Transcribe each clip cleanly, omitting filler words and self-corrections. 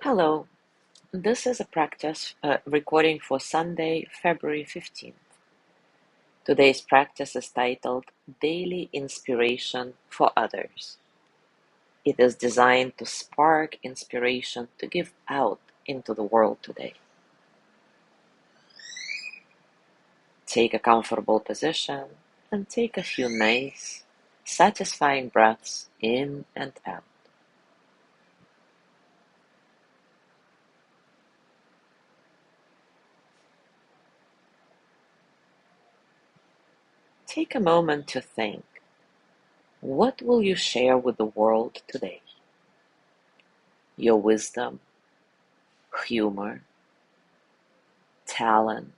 Hello, this is a practice recording for Sunday, February 15th. Today's practice is titled Daily Inspiration for Others. It is designed to spark inspiration to give out into the world today. Take a comfortable position and take a few nice, satisfying breaths in and out. Take a moment to think. What will you share with the world today? Your wisdom, humor, talent,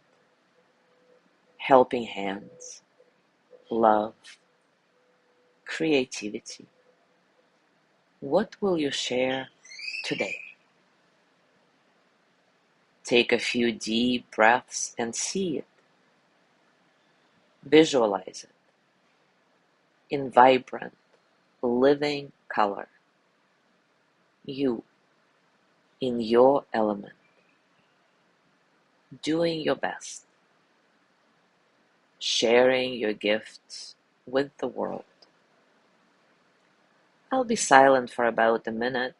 helping hands, love, creativity. What will you share today? Take a few deep breaths and see it. Visualize it in vibrant, living color. You in your element, doing your best, sharing your gifts with the world. I'll be silent for about a minute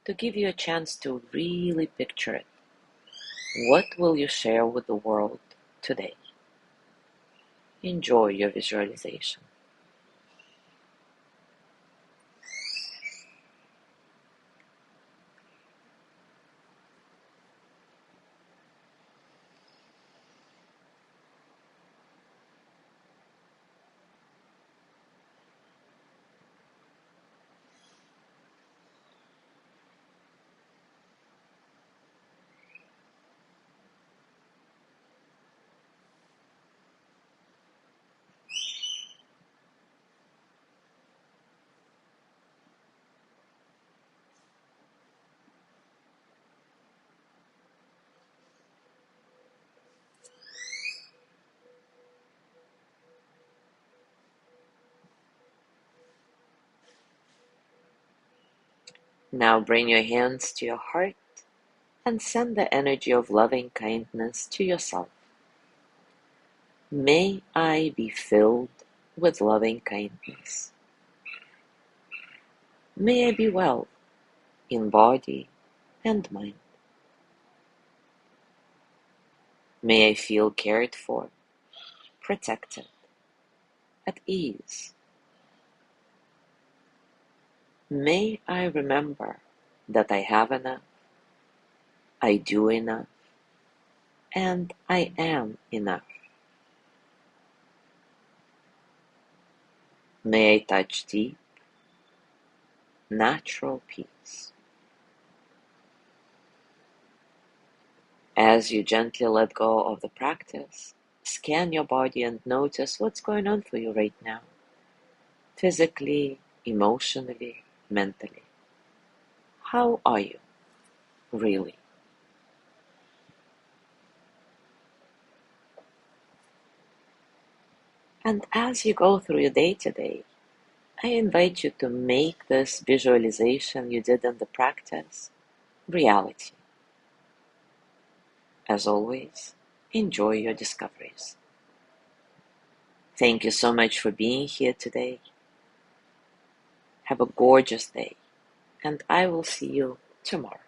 to give you a chance to really picture it. What will you share with the world today? Enjoy your visualization. Now bring your hands to your heart and send the energy of loving kindness to yourself. May I be filled with loving kindness. May I be well in body and mind. May I feel cared for, protected, at ease. May I remember that I have enough, I do enough, and I am enough. May I touch deep, natural peace. As you gently let go of the practice, scan your body and notice what's going on for you right now, physically, emotionally, mentally. How are you, really? And as you go through your day today, I invite you to make this visualization you did in the practice reality. As always, enjoy your discoveries. Thank you so much for being here today. Have a gorgeous day, and I will see you tomorrow.